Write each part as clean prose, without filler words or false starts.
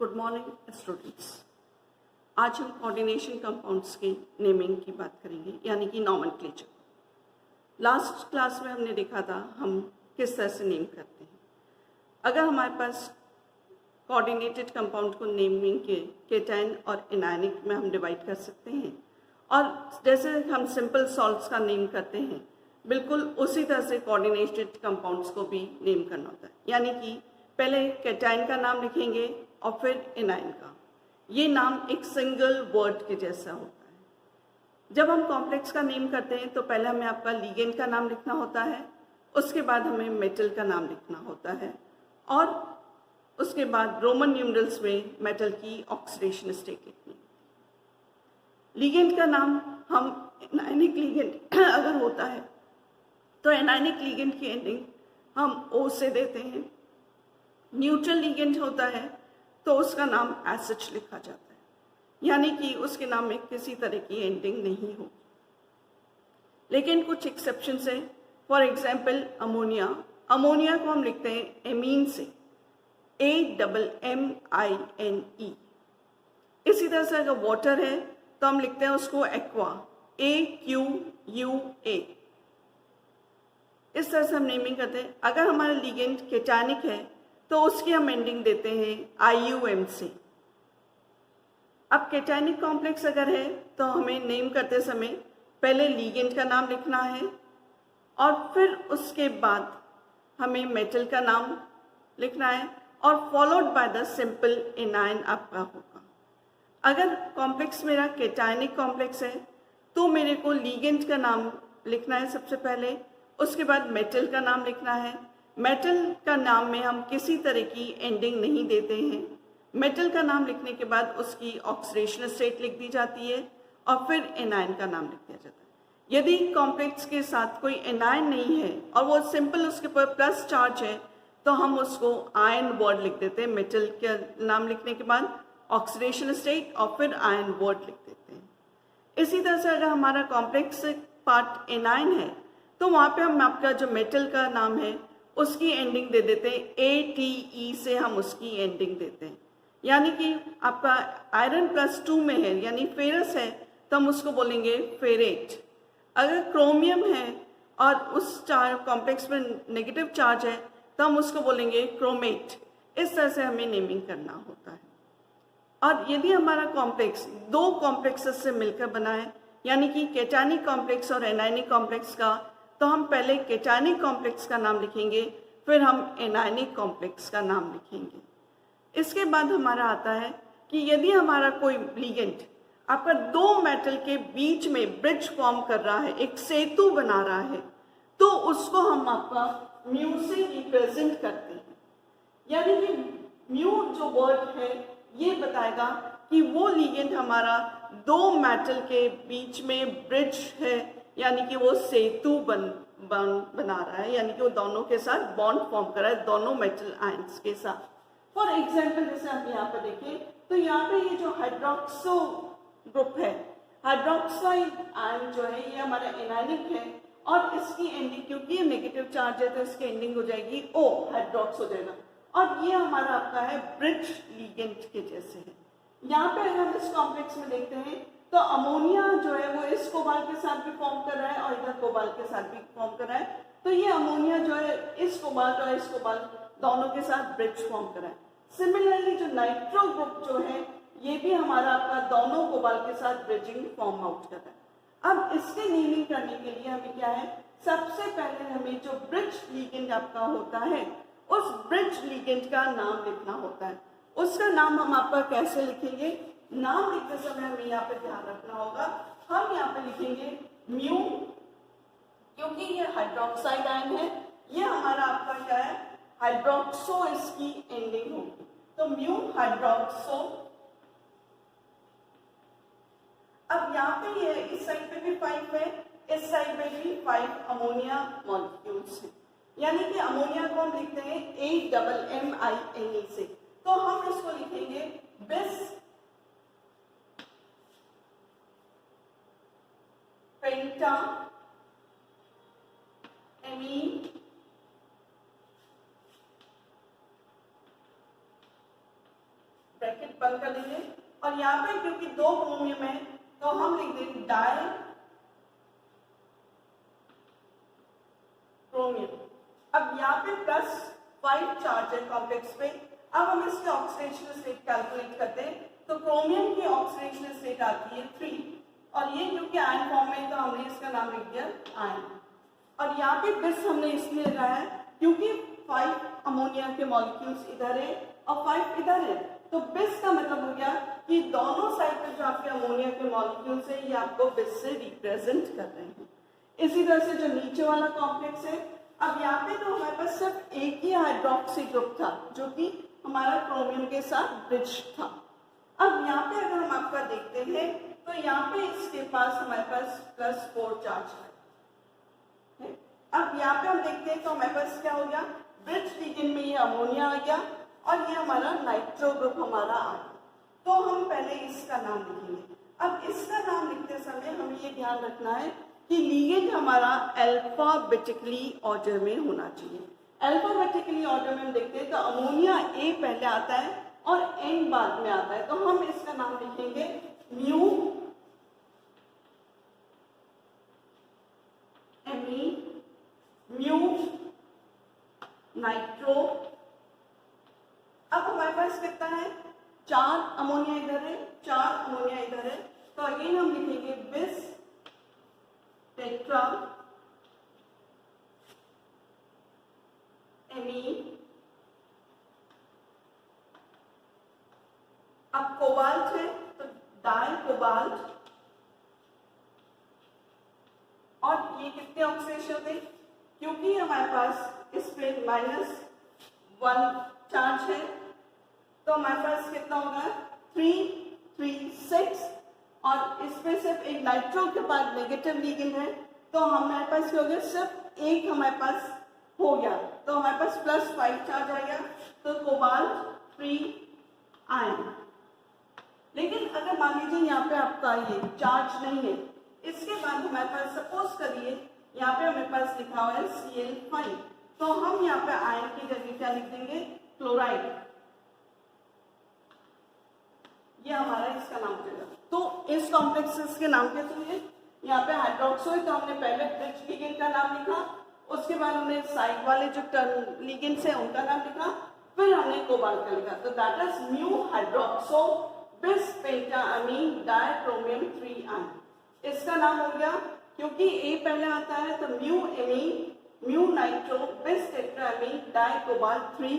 Good morning students. आज हम coordination compounds के नेमिंग की बात करेंगे, यानी कि नॉमेनक्लेचर। लास्ट क्लास में हमने देखा था हम किस तरह से नेम करते हैं। अगर हमारे पास कोऑर्डिनेटेड कंपाउंड को नेमिंग के केटाइन और एनायनिक में हम डिवाइड कर सकते हैं, और जैसे हम सिंपल सॉल्ट्स का नेम करते हैं बिल्कुल उसी तरह से कोऑर्डिनेटेड कंपाउंड्स को भी नेम करना होता है। यानी कि पहले केटाइन का नाम लिखेंगे और फिर एनाइन का। ये नाम एक सिंगल वर्ड के जैसा होता है। जब हम कॉम्प्लेक्स का नेम करते हैं तो पहले हमें आपका लिगेंड का नाम लिखना होता है, उसके बाद हमें मेटल का नाम लिखना होता है, और उसके बाद रोमन न्यूमरल्स में मेटल की ऑक्सीडेशन स्टेट लिखनी है। लिगेंड का नाम हम एनायनिक लिगेंड अगर होता है तो एनायनिक लिगेंड की एंडिंग हम ओ से देते हैं। न्यूट्रल लिगेंड होता है तो उसका नाम एसएच लिखा जाता है, यानी कि उसके नाम में किसी तरह की एंडिंग नहीं हो। लेकिन कुछ एक्सेप्शंस हैं। फॉर एग्जांपल अमोनिया को हम लिखते हैं एमीन से, AMMINE। इसी तरह से अगर वाटर है तो हम लिखते हैं उसको एक्वा, AQUA। इस तरह से हम नेमिंग करते हैं। अगर हमारा लिगेंड केटानिक है तो उसकी हम एंडिंग देते हैं IUM से। अब केटानिक कॉम्प्लेक्स अगर है तो हमें नेम करते समय पहले लिगेंड का नाम लिखना है, और फिर उसके बाद हमें मेटल का नाम लिखना है, और followed by the simple A9 आपका होगा। अगर कॉम्प्लेक्स मेरा केटानिक कॉम्प्लेक्स है तो मेरे को लिगेंड का नाम लिखना है सबसे पहले, उसके बाद मेटल का नाम लिखना है। मेटल का नाम में हम किसी तरह की एंडिंग नहीं देते हैं। मेटल का नाम लिखने के बाद उसकी ऑक्सीडेशन स्टेट लिख दी जाती है, और फिर एनाइन का नाम लिख दिया जाता है। यदि कॉम्प्लेक्स के साथ कोई एनाइन नहीं है और वो सिंपल उसके ऊपर प्लस चार्ज है तो हम उसको आयन वर्ड लिख देते हैं। मेटल का नाम लिखने के बाद ऑक्सीडेशन स्टेट और फिर आयन वर्ड लिख देते हैं। इसी तरह से अगर हमारा कॉम्प्लेक्स पार्ट एनाइन है तो वहाँ पे हम आपका जो मेटल का नाम है उसकी एंडिंग दे देते हैं, ATE से हम उसकी एंडिंग देते हैं। यानी कि आपका आयरन +2 में है यानी फेरस है तो हम उसको बोलेंगे फेरेट। अगर क्रोमियम है और उस कॉम्प्लेक्स में नेगेटिव चार्ज है तो हम उसको बोलेंगे क्रोमेट। इस तरह से हमें नेमिंग करना होता है। और यदि हमारा कॉम्प्लेक्स दो कॉम्प्लेक्सेस से मिलकर बना है, यानी कि केटानिक कॉम्प्लेक्स और एनायनिक कॉम्प्लेक्स का, तो हम पहले केटानिक कॉम्प्लेक्स का नाम लिखेंगे, फिर हम एनायनिक कॉम्प्लेक्स का नाम लिखेंगे। इसके बाद हमारा आता है कि यदि हमारा कोई लिगेंड आपका दो मेटल के बीच में ब्रिज फॉर्म कर रहा है, एक सेतु बना रहा है, तो उसको हम आपका म्यू से रिप्रेजेंट करते हैं। यानी कि म्यू जो वर्ड है ये बताएगा कि वो लिगेंड हमारा दो मेटल के बीच में ब्रिज है, यानी कि वो सेतु बना रहा है, यानी कि वो दोनों के साथ बॉन्ड फॉर्म कर रहा है, दोनों मेटल आयंस के साथ। फॉर एग्जाम्पल जैसे आप यहाँ पे देखें तो यहाँ पे ये जो हाइड्रोक्सो ग्रुप है, हाइड्रोक्साइड आयन जो है ये हमारा एनायनिक है, और इसकी एंडिंग क्योंकि ये नेगेटिव चार्ज है तो इसकी एंडिंग हो जाएगी O, हाइड्रोक्स हो जाएगा, और ये हमारा आपका है ब्रिज लिगेंड के जैसे है। यहाँ पे अगर हम इस कॉम्प्लेक्स में देखते हैं तो अमोनिया जो है वो इस कोबाल्ट के साथ भी फॉर्म कर रहा है और इधर कोबाल्ट के साथ भी फॉर्म कर रहा है, तो ये अमोनिया जो है इस कोबाल्ट और इस कोबाल्ट दोनों के साथ ब्रिज फॉर्म कर रहा है। सिमिलरली जो नाइट्रो ग्रुप जो है ये भी हमारा आपका दोनों कोबाल्ट के साथ ब्रिजिंग फॉर्म आउट कर रहा है। अब इसके नेमिंग करने के लिए हमें क्या है, सबसे पहले हमें जो ब्रिज लिगेंड आपका होता है उस ब्रिज लिगेंड का नाम लिखना होता है। उसका नाम हम आपका कैसे लिखेंगे, नाम लिखते समय हमें यहाँ पे ध्यान रखना होगा। हम यहाँ पे लिखेंगे म्यू, क्योंकि ये हाइड्रोक्साइड आयन है, ये हमारा आपका क्या है हाइड्रोक्सो, इसकी एंडिंग होगी, तो म्यू हाइड्रोक्सो। अब यहाँ पे ये इस साइड पे भी 5 है, इस साइड पे भी 5 अमोनिया मॉलिक्यूल्स हैं, यानी कि अमोनिया को हम लिखते हैं AMMINE से, तो हम इसको लिखेंगे बिस पेंटा एमीन ब्रैकेट बंद कर देंगे। और यहाँ पे क्योंकि 2 क्रोमियम है तो हम लिख देंगे डाई क्रोमियम। अब यहाँ पे +5 चार्ज है कॉम्प्लेक्स पे। अब हम इसके ऑक्सीडेशन स्टेट कैलकुलेट करते हैं तो क्रोमियम की ऑक्सीडेशन स्टेट आती है 3 और ये क्योंकि आयन फॉर्म में तो हमने इसका नाम लिख दिया आयन। और यहाँ पे बिस हमने इसलिए लगाया है क्योंकि 5 अमोनिया के मॉलिक्यूल्स इधर है और 5 इधर है, तो बिस का मतलब हो गया कि दोनों साइड पे जो आपके अमोनिया के मॉलिक्यूल्स है ये आपको बिस से रिप्रेजेंट कर रहे हैं। इसी तरह से जो नीचे वाला कॉम्प्लेक्स है, अब यहाँ पे तो हमारे पास सिर्फ एक ही हाइड्रोक्सी ग्रुप था जो कि हमारा क्रोमियम के साथ ब्रिज था। अब यहाँ पे अगर हम आपका देखते हैं तो यहाँ पे इसके पास हमारे पास +4 चार्ज है। अब यहाँ पे हम देखते हैं तो हमारे पास क्या हो गया, ब्रिज रीजन में ये अमोनिया आ गया और ये हमारा नाइट्रो ग्रुप हमारा आ गया। तो हम पहले इसका नाम लिखेंगे। अब इसका नाम लिखते समय हमें ये ध्यान रखना है कि लिगेंड हमारा अल्फाबेटिकली ऑर्डर में होना चाहिए। अल्फाबेटिकली ऑर्डर में हम देखते हैं तो अमोनिया ए पहले आता है और एन बाद में आता है, तो हम इसका नाम लिखेंगे म्यू एमी म्यू नाइट्रो। अब हमारे पास कितना है, 4 अमोनिया इधर है 4 अमोनिया इधर है, तो अगेन हम लिखेंगे बिस टेट्रा एमी। अब कोबाल्ट है तो डाई कोबाल्ट और ये कितने ऑक्सीडेशन होते हैं, क्योंकि हमारे पास इस पे -1 चार्ज है तो हमारे पास कितना होगा 3 3 6 और इसमें सिर्फ एक नाइट्रो के पास नेगेटिव लिगेंड है तो हमारे पास क्या हो गया, सिर्फ एक हमारे पास हो गया तो हमारे पास +5 चार्ज आएगा तो कोबाल्ट 3 आयन। लेकिन अगर मान लीजिए यहाँ पे आपका ये चार्ज नहीं है, इसके बाद हमारे पास सपोज करिए यहाँ पे हमारे पास लिखा हुआ है Cl5, तो हम यहाँ पे आयन की जगह क्या लिख देंगे, क्लोराइड। ये हमारा इसका नाम हो जाएगा। तो इस कॉम्प्लेक्सेस के नाम कैसे हुए, यहाँ पे हाइड्रोक्सो है तो हमने पहले ब्रिज लिगेंड का नाम लिखा, उसके बाद हमने साइड वाले जो टर्न लिगेंड्स है उनका नाम लिखा, फिर हमने कोबाल्ट का लिखा। तो दैट इज म्यू हाइड्रोक्सो बिस पेंटाअमीन डाइक्रोमियम 3 आयन। इसका नाम हो गया क्योंकि ए पहले आता है तो म्यू एमीन म्यू नाइट्रो बिस टेट्रामीन डाई कोबाल्ट 3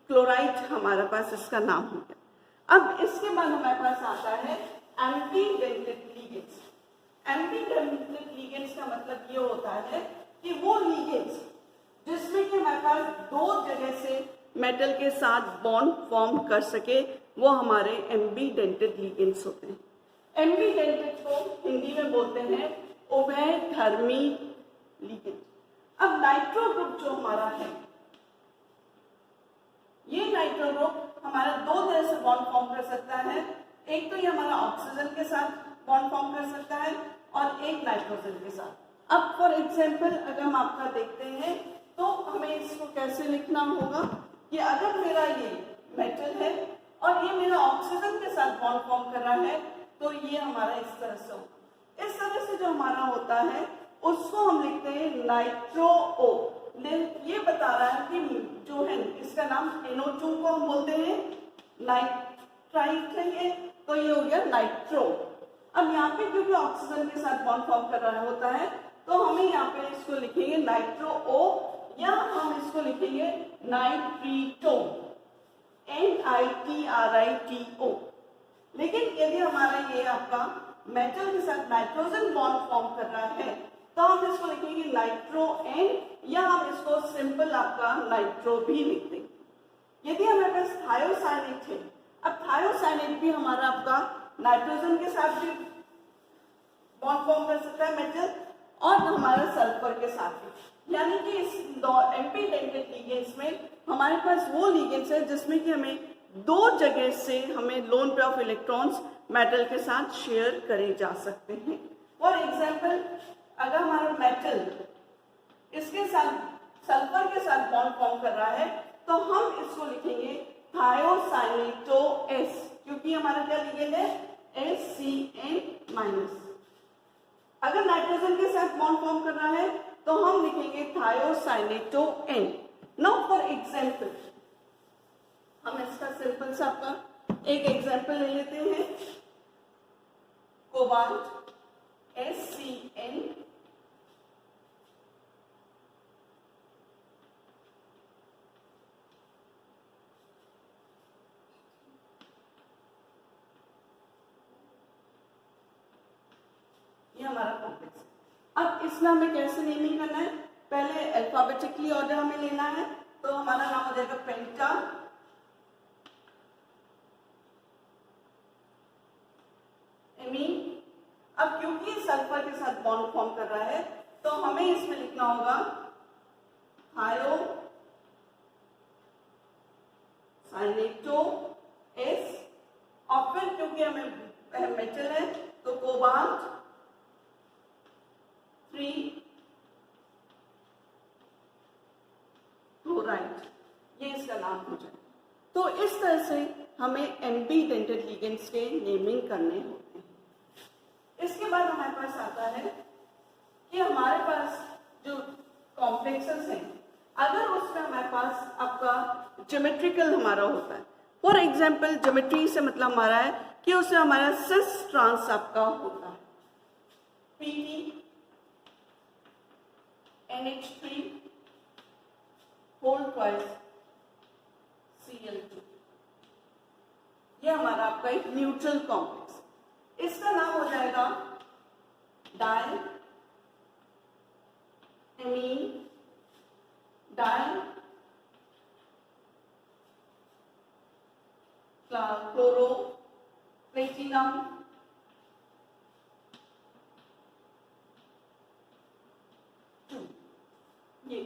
क्लोराइड हमारे पास इसका नाम हो गया। अब इसके बाद हमारे पास आता है एंटीडेंटेड लिगेंड्स। एंटीडेंटेड लिगेंड्स का मतलब ये होता है कि वो लिगेंड्स जिसमें कि हमारे पास 2 जगह से मेटल के साथ बॉन्ड फॉर्म कर सके वो हमारे एम्बीडेंटेड लिगेंड्स होते हैं। एम्बीडेंटेड को हिंदी में बोलते हैं उभयधर्मी लिगेंड। अब नाइट्रो ग्रुप जो हमारा है, ये नाइट्रो ग्रुप हमारा 2 तरह से बॉन्ड फॉर्म कर सकता है। एक तो ये हमारा ऑक्सीजन के साथ बॉन्ड फॉर्म कर सकता है और एक नाइट्रोजन के साथ। अब फॉर एग्जांपल अगर हम आपका देखते हैं तो हमें इसको कैसे लिखना होगा कि अगर मेरा ये मेटल है और ये मेरा ऑक्सीजन के साथ बॉन्ड फॉर्म कर रहा है तो ये हमारा इस तरह से होगा। इस तरह से जो हमारा होता है उसको हम लिखते हैं नाइट्रो ओ। ये बता रहा है कि जो है इसका नाम NO2 को हम बोलते हैं नाइट्राइट है, तो ये हो गया नाइट्रो। अब यहाँ पे क्योंकि ऑक्सीजन के साथ बॉन्ड फॉर्म कर रहा होता है तो हमें यहाँ पे इसको लिखेंगे नाइट्रो ओ या हम इसको लिखेंगे नाइट्रीटो NITRITO। लेकिन यदि हमारा ये आपका मेटल के साथ नाइट्रोजन बॉन्ड फॉर्म कर रहा है तो हम इसको लिखेंगे नाइट्रो N या हम इसको सिंपल आपका नाइट्रो भी लिख देंगे। यदि हमारे पास थायोसाइनेट है, अब थायोसाइनेट भी हमारा आपका नाइट्रोजन के साथ भी बॉन्ड फॉर्म कर सकता है मेटल और हमारा सल्फर के साथ भी, यानी कि इस एम्पीडेंटेड लिगेंड्स में हमारे पास वो लिगेंड्स है जिसमें कि हमें 2 जगह से हमें lone pair of electrons metal के साथ शेयर करे जा सकते हैं। फॉर एग्जाम्पल अगर हमारा मेटल इसके साथ सल्फर के साथ बॉन्ड फॉर्म कर रहा है तो हम इसको लिखेंगे थायोसाइनेटो S, क्योंकि क्योंकि हमारा क्या लिगेंड है, HCN माइनस। अगर नाइट्रोजन के साथ बॉन्ड फॉर्म कर रहा है तो हम लिखेंगे थायोसाइनेटोन। नाउ फॉर एग्जांपल, हम इसका सिंपल सा आपका एक एग्जांपल ले लेते हैं। कोबाल्ट HCN ये हमारा कॉम्प्लेक्स है। अब इसमें हमें कैसे नेमिंग करना है, पहले अल्फाबेटिकली ऑर्डर हमें लेना है, तो हमारा नाम हो जाएगा पेंटा एमीन। अब क्योंकि सल्फर के साथ बॉन्ड फॉर्म कर रहा है तो हमें इसमें लिखना होगा थायो साइनेटो एस, और फिर क्योंकि हमें मेटल है तो कोबाल्ट 3 क्लोराइड, ये इसका नाम हो जाए। तो इस तरह से हमें एम्बीडेंटेड लिगेंड्स के नेमिंग करने होते हैं। इसके बाद हमारे पास आता है कि हमारे पास जो कॉम्प्लेक्सेस हैं, अगर उसमें हमारे पास आपका ज्योमेट्रिकल हमारा होता है, फॉर एग्जाम्पल ज्योमेट्री से मतलब हमारा है कि उसमें हमारा सिस ट्रांस आपका होता है, Pt NH3 whole twice Cl2, ये हमारा आपका एक न्यूट्रल कॉम्प्लेक्स। इसका नाम हो जाएगा diamine dichloro platinum ये,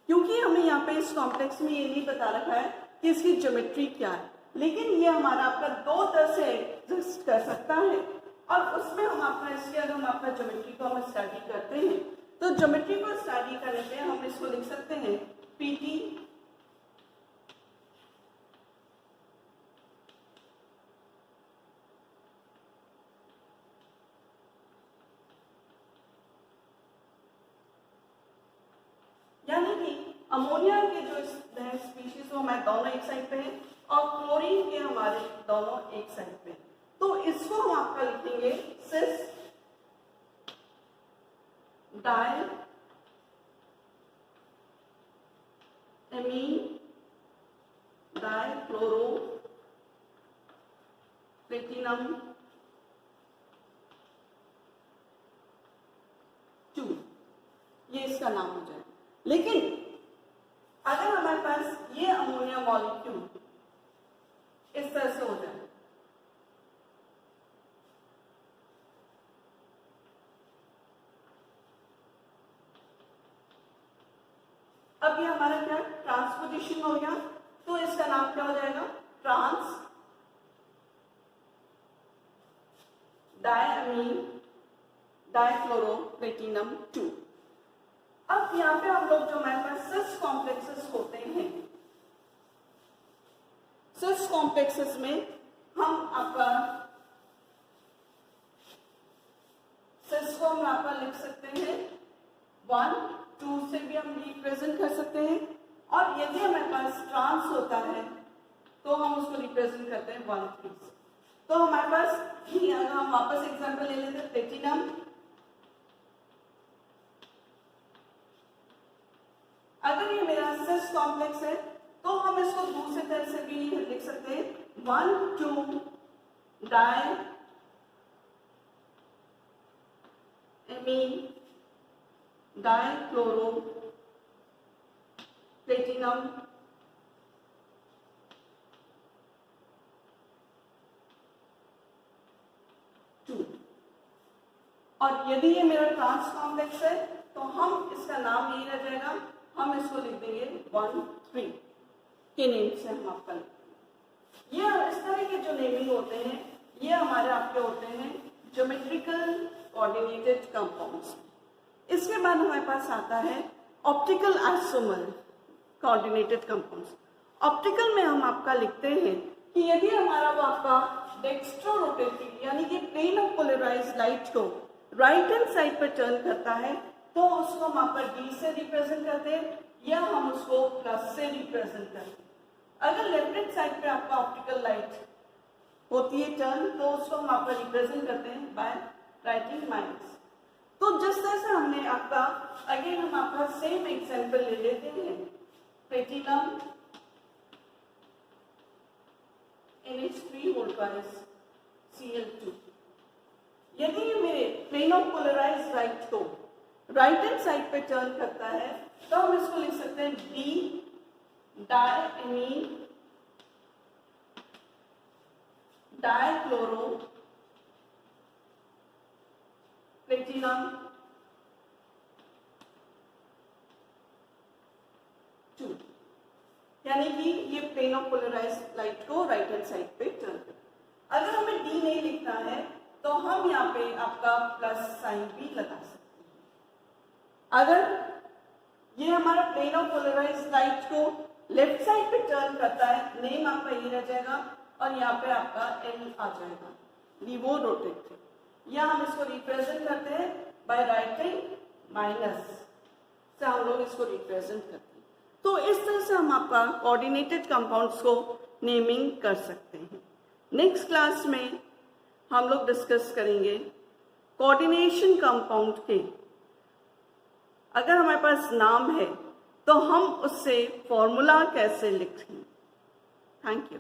क्योंकि हमें यहाँ पे इस कॉम्प्लेक्स में ये नहीं बता रखा है कि इसकी ज्योमेट्री क्या है, लेकिन ये हमारा आपका दो तरह से एग्जिस्ट कर सकता है। और उसमें हम अपना इसके अगर हम अपना ज्योमेट्री को हम स्टडी करते हैं तो ज्योमेट्री को स्टडी करने पे हम इसको लिख सकते हैं Pt यानी कि अमोनिया के जो स्पीशीज वो हमारे दोनों एक साइड पे हैं और क्लोरीन के हमारे दोनों एक साइड पे, तो इसको हम आपका लिखेंगे cis diamine dichloro platinum 2, ये इसका नाम हो जाए। लेकिन अगर हमारे पास ये अमोनिया मॉलिक्यूल इस तरह से हो जाए, अब ये हमारा क्या ट्रांसपोजिशन हो गया, तो इसका नाम क्या हो जाएगा ट्रांस डायमीन डाइक्लोरो प्लेटिनम 2। अब यहाँ पे हम लोग जो हमारे पास सिस कॉम्प्लेक्सेस होते हैं, सिस कॉम्प्लेक्सेस में हम आपका सिस को हम आपका लिख सकते हैं 1 2 से भी हम रिप्रेजेंट कर सकते हैं, और यदि हमारे पास ट्रांस होता है तो हम उसको रिप्रेजेंट करते हैं 1 3 से। तो हमारे पास ही अगर हम वापस एग्जांपल ले लेते हैं प्लेटिनम, अगर ये मेरा सिस कॉम्प्लेक्स है तो हम इसको दूसरे तरह से भी लिख सकते हैं 1 2 diamine dichloro platinum 2। और यदि ये मेरा ट्रांस कॉम्प्लेक्स है तो हम इसका नाम यही रह जाएगा, हम इसको लिख देंगे 1 3 के नेम से हम आपका लिखेंगे। ये इस तरह के जो नेमिंग होते हैं ये हमारे आपके होते हैं ज्योमेट्रिकल कोऑर्डिनेटेड कंपाउंड्स। इसके बाद हमारे पास आता है optical isomer coordinated compounds. Optical में हम आपका लिखते हैं कि यदि हमारा वो आपका डेक्स्ट्रोरोटेटरी यानी कि प्लेन ऑफ पोलराइज्ड लाइट को राइट हैंड साइड पर टर्न करता है तो उसको हम यहाँ पर D से रिप्रेजेंट करते हैं या हम उसको प्लस से रिप्रेजेंट करते हैं। अगर लेफ्ट हैंड साइड पे आपका ऑप्टिकल लाइट होती है टर्न तो उसको हम यहाँ पर रिप्रेजेंट करते हैं बाय राइटिंग माइनस। तो जिस तरह से हमने आपका अगेन हम आपका सेम एग्जांपल ले लेते हैं platinum NH3 whole twice Cl2। यदि ये मेरे प्लेन ऑफ पोलराइज्ड लाइट को राइट हैंड साइड पे टर्न करता है तो हम इसको लिख सकते हैं D डायमीन डाइक्लोरो प्लेटिनम 2, यानी कि ये प्लेन ऑफ पोलराइज्ड लाइट को राइट हैंड साइड पे टर्न करता है। अगर हमें D नहीं लिखना है तो हम यहाँ पे आपका प्लस साइन भी लगा सकते हैं। अगर ये हमारा प्लेन ऑफ पोलराइज्ड लाइट को लेफ्ट साइड पे टर्न करता है नेम आपका ये रह जाएगा और यहाँ पे आपका L आ जाएगा लीवो रोटेटरी, या हम इसको रिप्रेजेंट करते हैं बाय राइटिंग माइनस से हम लोग इसको रिप्रेजेंट करते हैं। तो इस तरह से हम आपका कोऑर्डिनेटेड कंपाउंड्स को नेमिंग कर सकते हैं। नेक्स्ट क्लास में हम लोग डिस्कस करेंगे कोऑर्डिनेशन कंपाउंड के अगर हमारे पास नाम है तो हम उससे फॉर्मूला कैसे लिखें। Thank you.